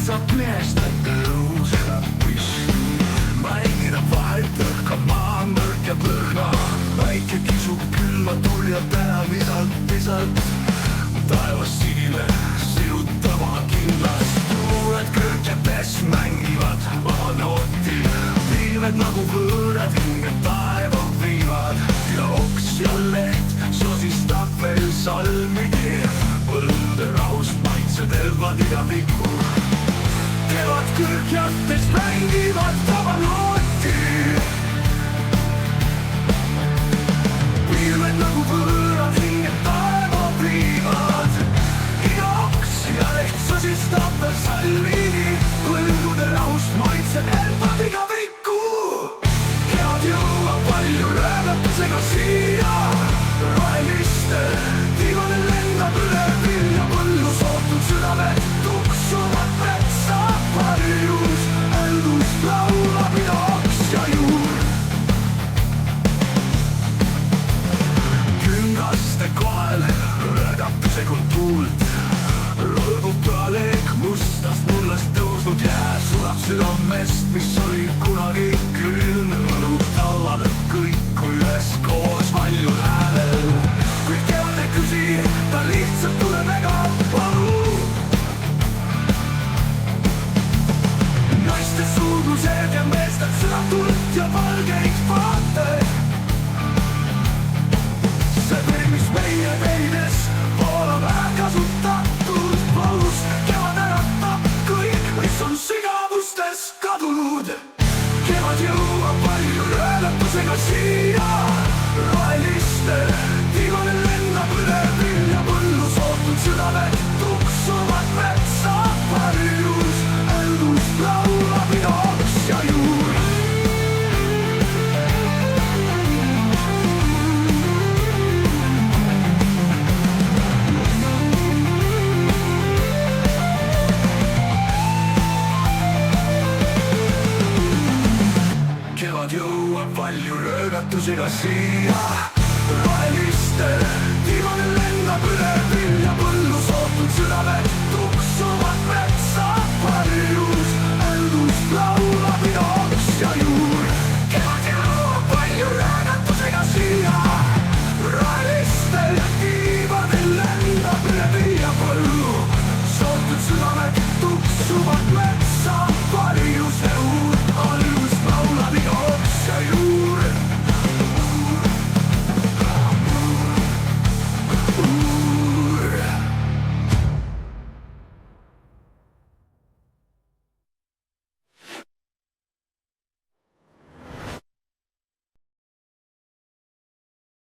saab meest tõus püsti. Mängida vahelt õhkab maa nõrk ja lõhna. Päike kisub külma tuli ja päevisalt pisalt. Taevas sinine sirutama kindlast. Tuuled kõrgetes mängivad vanooti. Pilved nagu võõrad hinged taeva viivad. Ja oks ja leht sosistab veel salmigi. Põllude rahust maitsed elvad iga pikku. Kevad kõrgjates mängivad vanooti. Pilved nagu võõrad hinged taeva viivad. Iga oks ja leht sosistab veel salmigi. Põllude rahust maitsed elvad iga pikku. Kevad jõuab palju röögatusega siia. Roheliste tiivane lendab üle vilja põllu. Sootud südamed tuksuvad metsa varjus. Äldus laulab ida oks ja juur. Küngaste kohal röögatusega tuult. Rõõmub pealeeg mustast mullast tõusnud jää. Sulab südamest, mis oli kunagi külm. Õlub tallale kõiku üheskoos valjul häälel. Kuid kevad ei küsi, ta lihtsalt tuleb ega palu. Naiste suugused ja meestel sõnatult ja valgeid vaateid. See veri, mis meie veides voolab äärkasutatud valus. Kevad äratab kõik, mis on sügavustes kadunud. Kevad jõuab palju röögatusega siia. Roheliste tiivane lendab üle vilja põllu. Sootud südamed tuksuvad metsa varjus. Äldus laulab ida oks ja juur. Kevad jõuab palju röögatusega siia. Roheliste tiivane lendab üle vilja põllu. Sootud südamed tuksuvad metsa varjus. Äldus laulab ida oks ja juur. Kevad jõuab palju röögatusega siia. Roheliste tiivane lendab üle vilja põllu. Sootud südamed tuksuvad metsa.